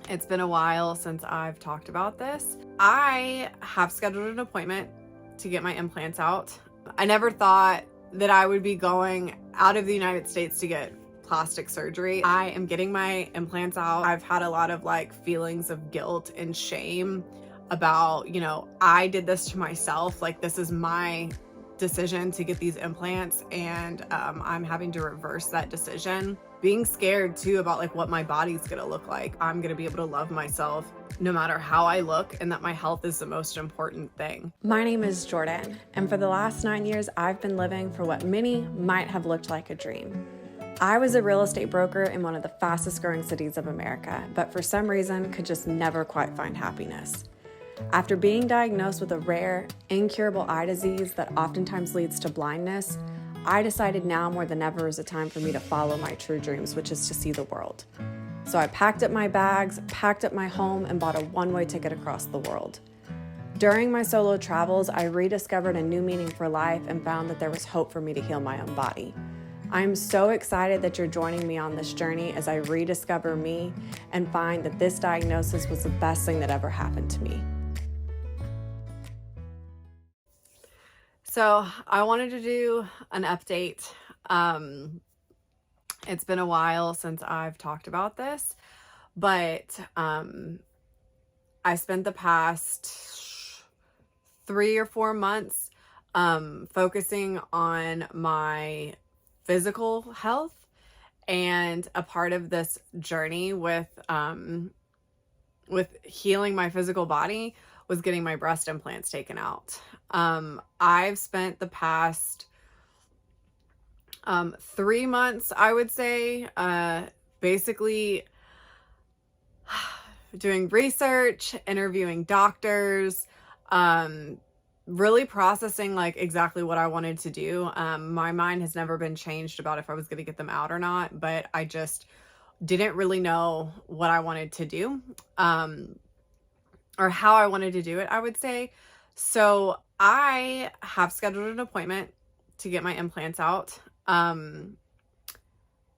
It's been a while since I've talked about this. I have scheduled an appointment to get my implants out. I never thought that I would be going out of the United States to get plastic surgery. I am getting my implants out. I've had a lot of feelings of guilt and shame about, I did this to myself. This is my decision to get these implants, and I'm having to reverse that decision. Being scared too about what my body's gonna look like. I'm gonna be able to love myself no matter how I look, and that my health is the most important thing. My name is Jordan, and for the last 9 years, I've been living for what many might have looked like a dream. I was a real estate broker in one of the fastest growing cities of America, but for some reason could just never quite find happiness. After being diagnosed with a rare, incurable eye disease that oftentimes leads to blindness, I decided now more than ever is a time for me to follow my true dreams, which is to see the world. So I packed up my bags, packed up my home, and bought a one-way ticket across the world. During my solo travels, I rediscovered a new meaning for life and found that there was hope for me to heal my own body. I'm so excited that you're joining me on this journey as I rediscover me and find that this diagnosis was the best thing that ever happened to me. So I wanted to do an update. It's been a while since I've talked about this, but I spent the past 3 or 4 months focusing on my physical health, and a part of this journey with healing my physical body was getting my breast implants taken out. I've spent the past 3 months, I would say, basically doing research, interviewing doctors, really processing exactly what I wanted to do. My mind has never been changed about if I was going to get them out or not, but I just didn't really know what I wanted to do, or how I wanted to do it, I would say. So I have scheduled an appointment to get my implants out.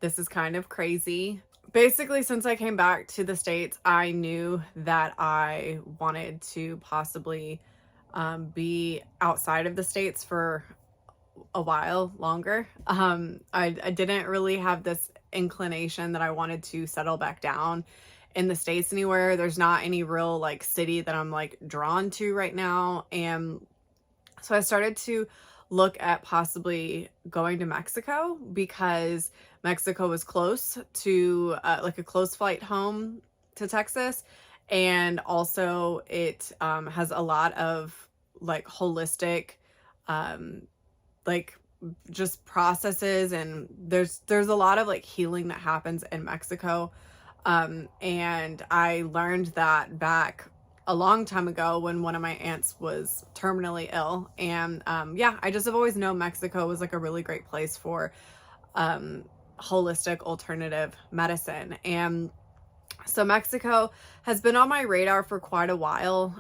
This is kind of crazy. Basically, since I came back to the States, I knew that I wanted to possibly be outside of the States for a while longer. I didn't really have this inclination that I wanted to settle back down in the States anywhere. There's not any real city that I'm drawn to right now. And so I started to look at possibly going to Mexico, because Mexico was close to a close flight home to Texas. And also it has a lot of holistic just processes, and there's a lot of healing that happens in Mexico. And I learned that back a long time ago when one of my aunts was terminally ill. And I just have always known Mexico was a really great place for holistic alternative medicine. And so Mexico has been on my radar for quite a while.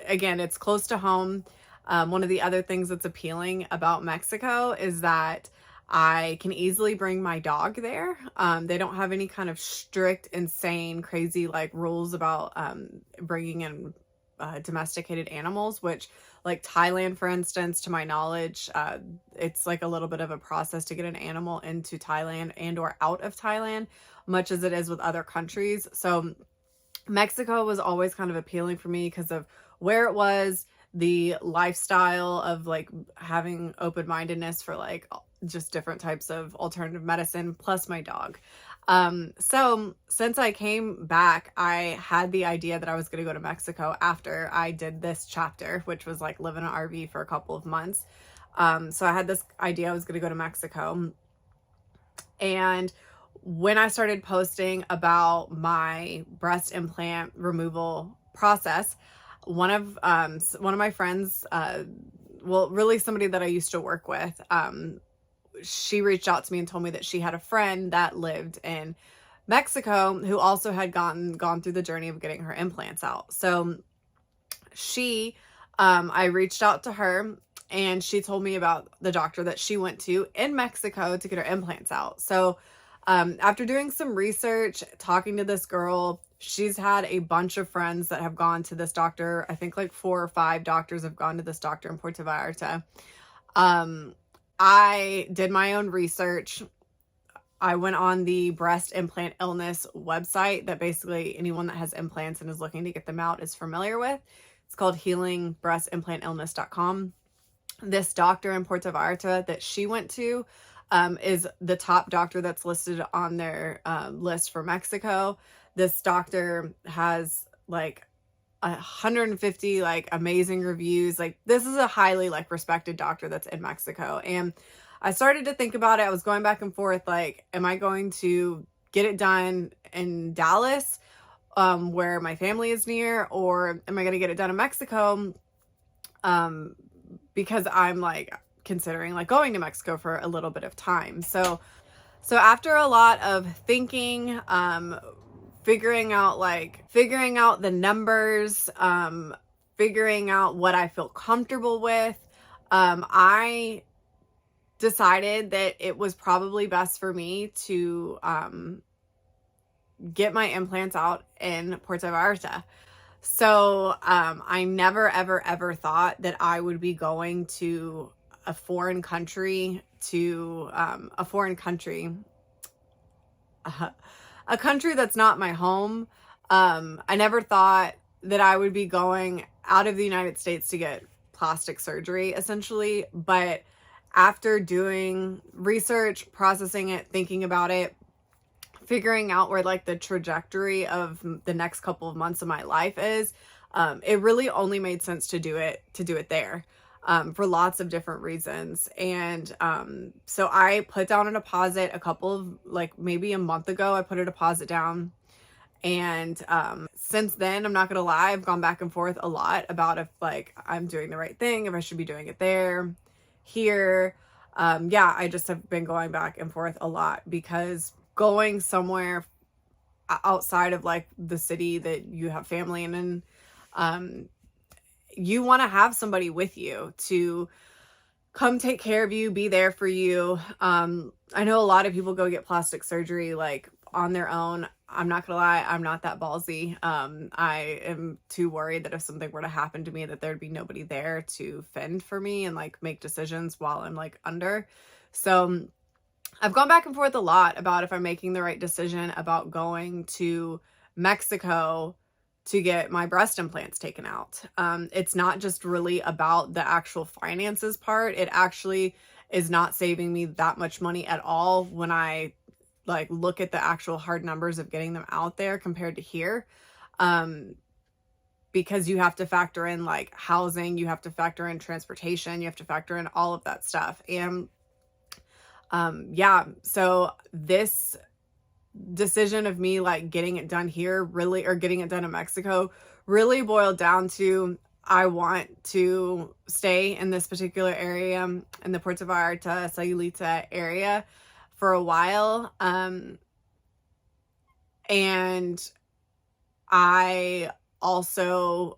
Again, it's close to home. One of the other things that's appealing about Mexico is that I can easily bring my dog there. They don't have any kind of strict, insane, crazy rules about bringing in domesticated animals, which Thailand, for instance, to my knowledge, it's a little bit of a process to get an animal into Thailand and or out of Thailand, much as it is with other countries. So Mexico was always kind of appealing for me because of where it was, the lifestyle of having open-mindedness for just different types of alternative medicine, plus my dog. So since I came back, I had the idea that I was going to go to Mexico after I did this chapter, which was live in an RV for a couple of months. So I had this idea I was going to go to Mexico. And when I started posting about my breast implant removal process, one of my friends, really somebody that I used to work with, she reached out to me and told me that she had a friend that lived in Mexico who also had gone through the journey of getting her implants out. So I reached out to her, and she told me about the doctor that she went to in Mexico to get her implants out. So After doing some research, talking to this girl, she's had a bunch of friends that have gone to this doctor. I think like 4 or 5 doctors have gone to this doctor in Puerto Vallarta. I did my own research. I went on the breast implant illness website that basically anyone that has implants and is looking to get them out is familiar with. It's called healingbreastimplantillness.com. This doctor in Puerto Vallarta that she went to is the top doctor that's listed on their list for Mexico. This doctor has like 150 like amazing reviews. Like, this is a highly like respected doctor that's in Mexico. And I started to think about it. I was going back and forth, like, am I going to get it done in Dallas, where my family is near, or am I going to get it done in Mexico? Because I'm like considering like going to Mexico for a little bit of time. So after a lot of thinking, figuring out the numbers, figuring out what I feel comfortable with, I decided that it was probably best for me to get my implants out in Puerto Vallarta. So I never, ever, ever thought that I would be going to a foreign country, a country that's not my home. I never thought that I would be going out of the United States to get plastic surgery, essentially. But after doing research, processing it, thinking about it, figuring out where like the trajectory of the next couple of months of my life is, it really only made sense to do it there, for lots of different reasons. And so I put down a deposit maybe a month ago. I put a deposit down, and since then, I'm not gonna lie, I've gone back and forth a lot about if like I'm doing the right thing, if I should be doing it here. I just have been going back and forth a lot, because going somewhere outside of like the city that you have family in, you want to have somebody with you to come take care of you, be there for you. I know a lot of people go get plastic surgery like on their own. I'm not gonna lie, I'm not that ballsy. I am too worried that if something were to happen to me, that there'd be nobody there to fend for me and like make decisions while I'm like under. So I've gone back and forth a lot about if I'm making the right decision about going to Mexico to get my breast implants taken out. It's not just really about the actual finances part. It actually is not saving me that much money at all when I like look at the actual hard numbers of getting them out there compared to here. Because you have to factor in like housing, you have to factor in transportation, you have to factor in all of that stuff. And so this decision of me like getting it done here really, or getting it done in Mexico, really boiled down to I want to stay in this particular area, in the Puerto Vallarta, Sayulita area for a while. And I also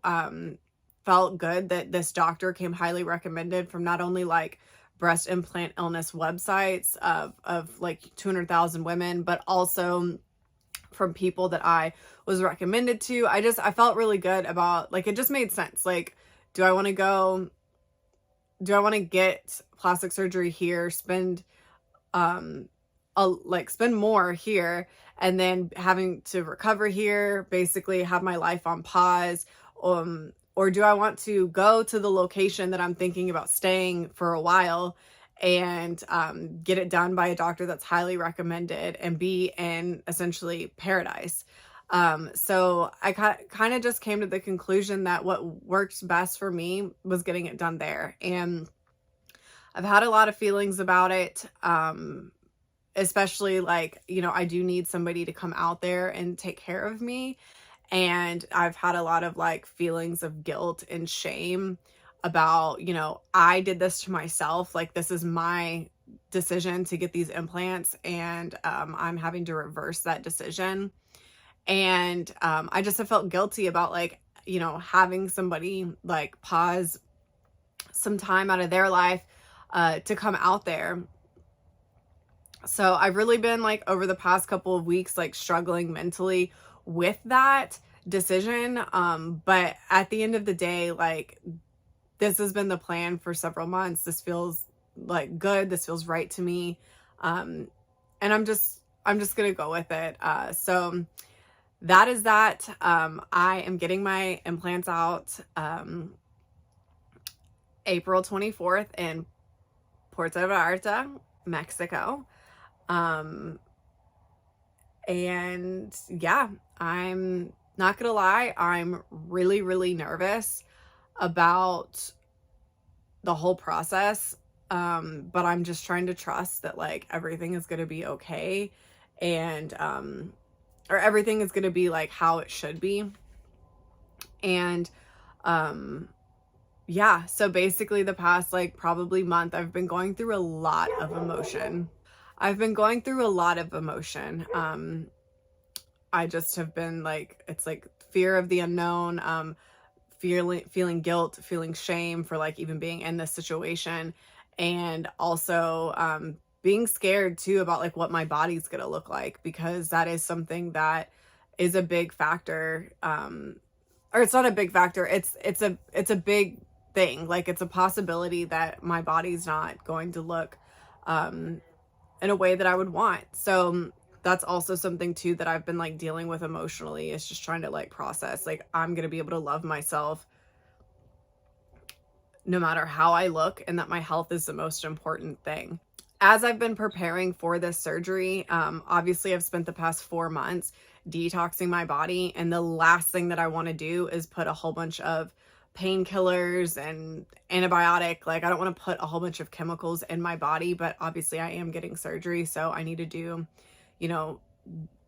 felt good that this doctor came highly recommended from not only like breast implant illness websites of like 200,000 women, but also from people that I was recommended to. I felt really good about, like, it just made sense. Like, do I want to get plastic surgery here, spend more here, and then having to recover here, basically have my life on pause, or do I want to go to the location that I'm thinking about staying for a while and get it done by a doctor that's highly recommended and be in essentially paradise? So I kind of just came to the conclusion that what worked best for me was getting it done there. And I've had a lot of feelings about it, especially like, I do need somebody to come out there and take care of me. And I've had a lot of like feelings of guilt and shame about, I did this to myself. Like, this is my decision to get these implants, and I'm having to reverse that decision. And I just have felt guilty about like, having somebody like pause some time out of their life to come out there So I've really been like over the past couple of weeks, like struggling mentally with that decision. But at the end of the day, like this has been the plan for several months. This feels like good. This feels right to me. Um, and I'm just gonna go with it. So that is that. I am getting my implants out April 24th in Puerto Vallarta, Mexico. Um, and yeah, I'm not gonna lie, I'm really, really nervous about the whole process. But I'm just trying to trust that like everything is gonna be okay, and or everything is gonna be like how it should be. And um yeah, so basically the past like probably month I've been going through a lot of emotion. I've been going through a lot of emotion. I just have been like, it's like fear of the unknown, feeling guilt, feeling shame for like even being in this situation, and also being scared too about like what my body's gonna look like, because that is something that is a big factor. Or it's not a big factor. It's a big thing. Like it's a possibility that my body's not going to look um in a way that I would want. So that's also something too that I've been like dealing with emotionally, is just trying to like process like I'm going to be able to love myself no matter how I look, and that my health is the most important thing. As I've been preparing for this surgery, obviously I've spent the past 4 months detoxing my body, and the last thing that I want to do is put a whole bunch of painkillers and antibiotic. Like I don't want to put a whole bunch of chemicals in my body, but obviously I am getting surgery, so I need to do, you know,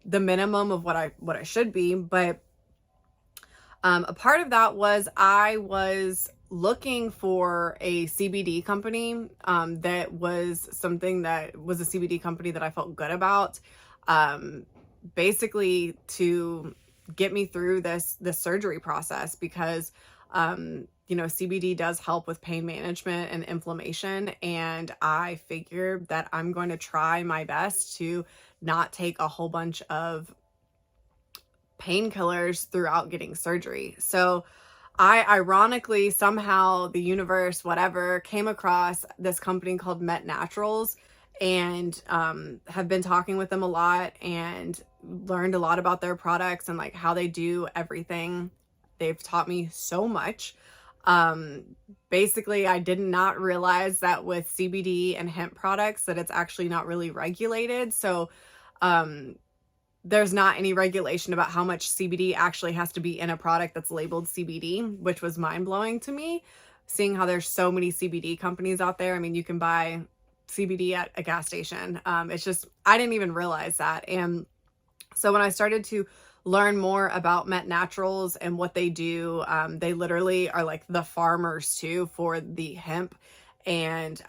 the minimum of what I should be. But a part of that was I was looking for a CBD company, that was something that was a CBD company that I felt good about, um, basically to get me through this surgery process, because CBD does help with pain management and inflammation, and I figured that I'm going to try my best to not take a whole bunch of painkillers throughout getting surgery. So I ironically, somehow, the universe, whatever, came across this company called Met Naturals, and have been talking with them a lot and learned a lot about their products and like how they do everything. They've taught me so much. Um, Basically, I did not realize that with CBD and hemp products that it's actually not really regulated. So um, there's not any regulation about how much CBD actually has to be in a product that's labeled CBD, which was mind blowing to me, seeing how there's so many CBD companies out there. I mean, you can buy CBD at a gas station. It's just, I didn't even realize that. And so when I started to learn more about Met Naturals and what they do, they literally are like the farmers too for the hemp, and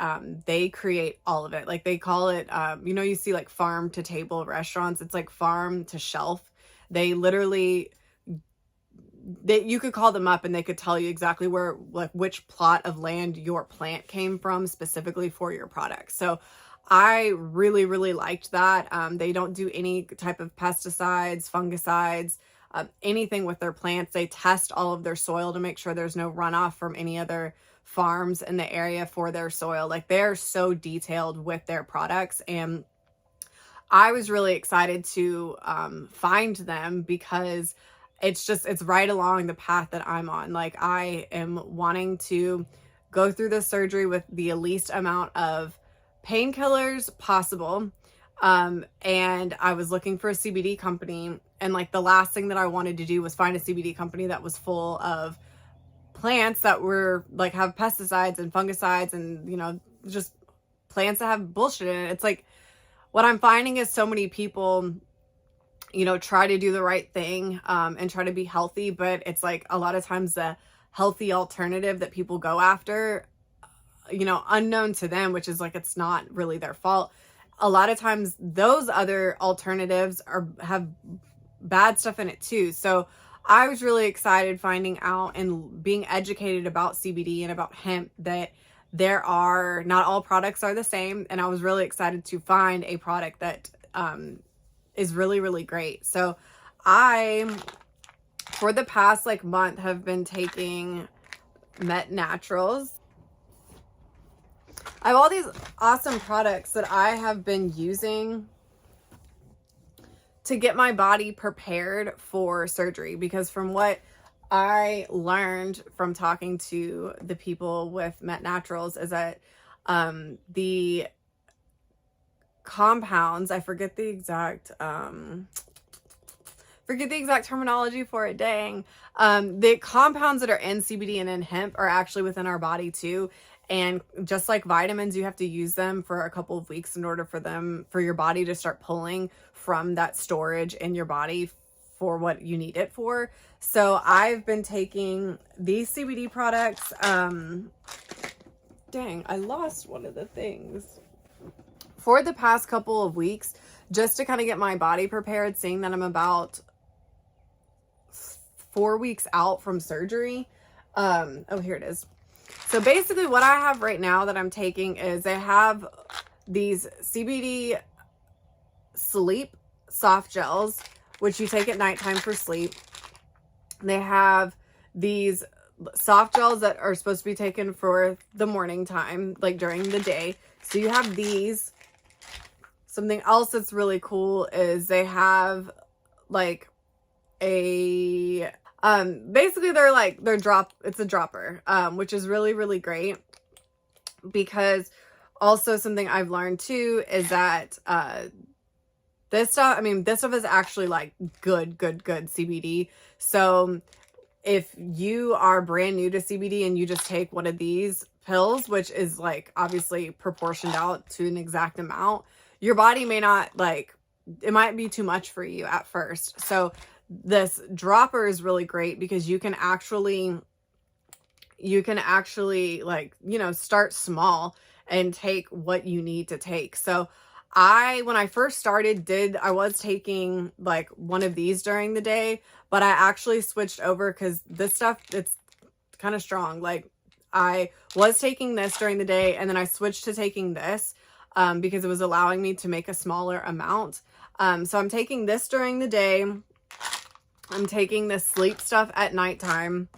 they create all of it. Like they call it, you see like farm to table restaurants. It's like farm to shelf. They literally, you could call them up and they could tell you exactly where, like which plot of land your plant came from specifically for your product. So I really, really liked that. They don't do any type of pesticides, fungicides, anything with their plants. They test all of their soil to make sure there's no runoff from any other farms in the area for their soil. Like they're so detailed with their products. And I was really excited to find them, because it's right along the path that I'm on. Like I am wanting to go through this surgery with the least amount of painkillers possible. And I was looking for a CBD company, and like the last thing that I wanted to do was find a CBD company that was full of plants that were like have pesticides and fungicides and just plants that have bullshit in it. It's like what I'm finding is so many people try to do the right thing, and try to be healthy, but it's like a lot of times the healthy alternative that people go after, unknown to them, which is like it's not really their fault. A lot of times those other alternatives have bad stuff in it too. So I was really excited finding out and being educated about CBD and about hemp, that not all products are the same, and I was really excited to find a product that is really, really great. So I, for the past like month, have been taking Met Naturals. I have all these awesome products that I have been using to get my body prepared for surgery, because from what I learned from talking to the people with Met Naturals is that the compounds, I forget the exact terminology for it, dang. The compounds that are in CBD and in hemp are actually within our body too. And just like vitamins, you have to use them for a couple of weeks in order for your body to start pulling from that storage in your body for what you need it for. So I've been taking these CBD products. Dang, I lost one of the things. For the past couple of weeks, just to kind of get my body prepared, seeing that I'm about 4 weeks out from surgery. Oh, here it is. So basically what I have right now that I'm taking is they have these CBD sleep soft gels, which you take at nighttime for sleep. They have these soft gels that are supposed to be taken for the morning time, like during the day. So you have these. Something else that's really cool is they have like a basically it's a dropper, which is really, really great, because also something I've learned too is that this stuff is actually like good CBD. So if you are brand new to CBD and you just take one of these pills, which is like obviously proportioned out to an exact amount, your body may not it might be too much for you at first. So this dropper is really great because you can actually start small and take what you need to take. So when I first started, I was taking like one of these during the day, but I actually switched over because this stuff, it's kind of strong. Like I was taking this during the day, and then I switched to taking this because it was allowing me to make a smaller amount. So I'm taking this during the day. I'm taking this sleep stuff at nighttime.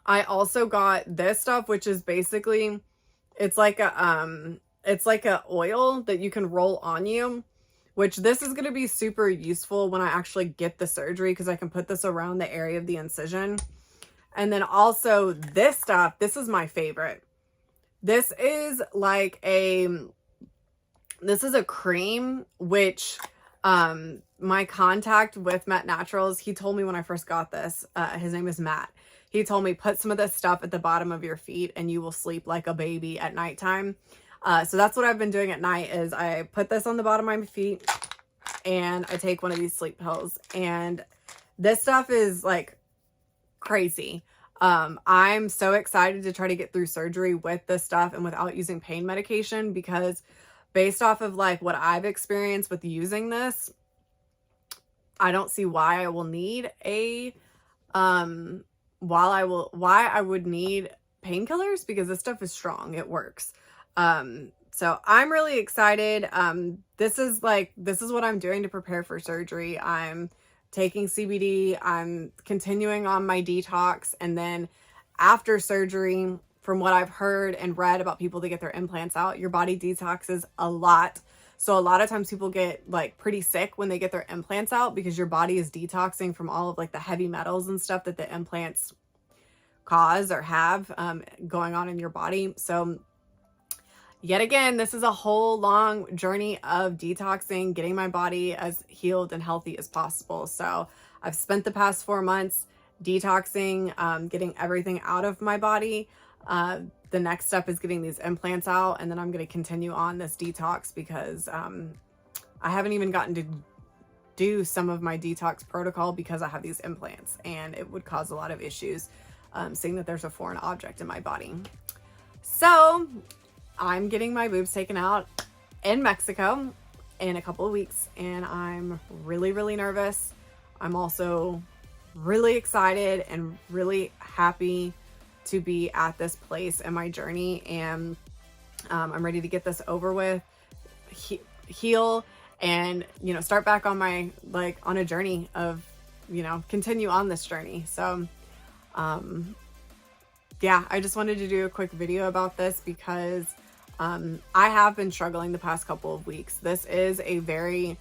I also got this stuff, which is basically, it's like a oil that you can roll on you, which this is going to be super useful when I actually get the surgery, because I can put this around the area of the incision. And then also this stuff, this is my favorite. This is a cream, which my contact with Met Naturals, he told me when I first got this, his name is Matt. He told me, put some of this stuff at the bottom of your feet and you will sleep like a baby at nighttime. So that's what I've been doing at night, is I put this on the bottom of my feet and I take one of these sleep pills. And this stuff is like crazy. I'm so excited to try to get through surgery with this stuff and without using pain medication, because based off of like what I've experienced with using this, I don't see why I will need why I would need painkillers, because this stuff is strong. It works. So I'm really excited. This is what I'm doing to prepare for surgery. I'm taking CBD. I'm continuing on my detox. And then after surgery, from what I've heard and read about people that get their implants out, your body detoxes a lot. So a lot of times people get like pretty sick when they get their implants out, because your body is detoxing from all of like the heavy metals and stuff that the implants cause or have going on in your body. So yet again, this is a whole long journey of detoxing, getting my body as healed and healthy as possible. So I've spent the past 4 months detoxing, getting everything out of my body. The next step is getting these implants out, and then I'm going to continue on this detox, because I haven't even gotten to do some of my detox protocol because I have these implants, and it would cause a lot of issues seeing that there's a foreign object in my body. So I'm getting my boobs taken out in Mexico in a couple of weeks, and I'm really, really nervous. I'm also really excited and really happy to be at this place in my journey, and I'm ready to get this over with, heal, and, you know, start back on my, like, on a journey of, you know, continue on this journey. So, yeah, I just wanted to do a quick video about this because I have been struggling the past couple of weeks. This is a very,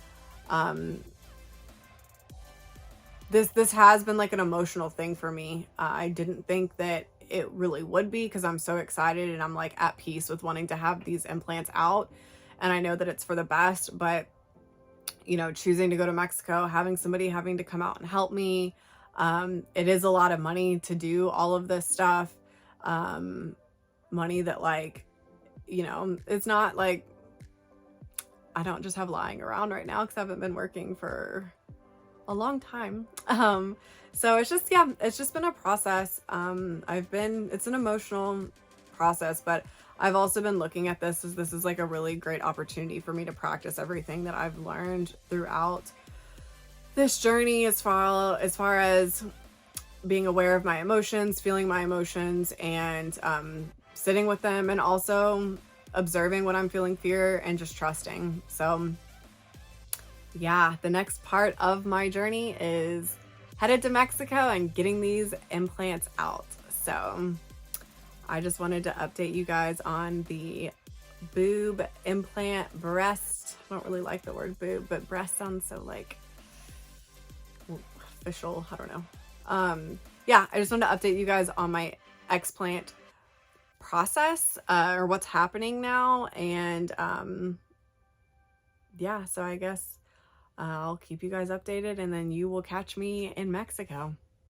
this has been like an emotional thing for me. I didn't think that it really would be, because I'm so excited and I'm like at peace with wanting to have these implants out. And I know that it's for the best, but, you know, choosing to go to Mexico, having somebody having to come out and help me, it is a lot of money to do all of this stuff. Money that, like, you know, it's not like I don't just have lying around right now because I haven't been working for a long time. So it's just, yeah, it's just been a process. It's an emotional process, but I've also been looking at this as this is like a really great opportunity for me to practice everything that I've learned throughout this journey, as far as being aware of my emotions, feeling my emotions, and sitting with them, and also observing when I'm feeling fear and just trusting. So yeah, the next part of my journey is headed to Mexico and getting these implants out. So I just wanted to update you guys on the boob implant breast. I don't really like the word boob, but breast sounds so like official. I don't know. Yeah, I just wanted to update you guys on my explant process, or what's happening now. And yeah, so I guess I'll keep you guys updated, and then you will catch me in Mexico.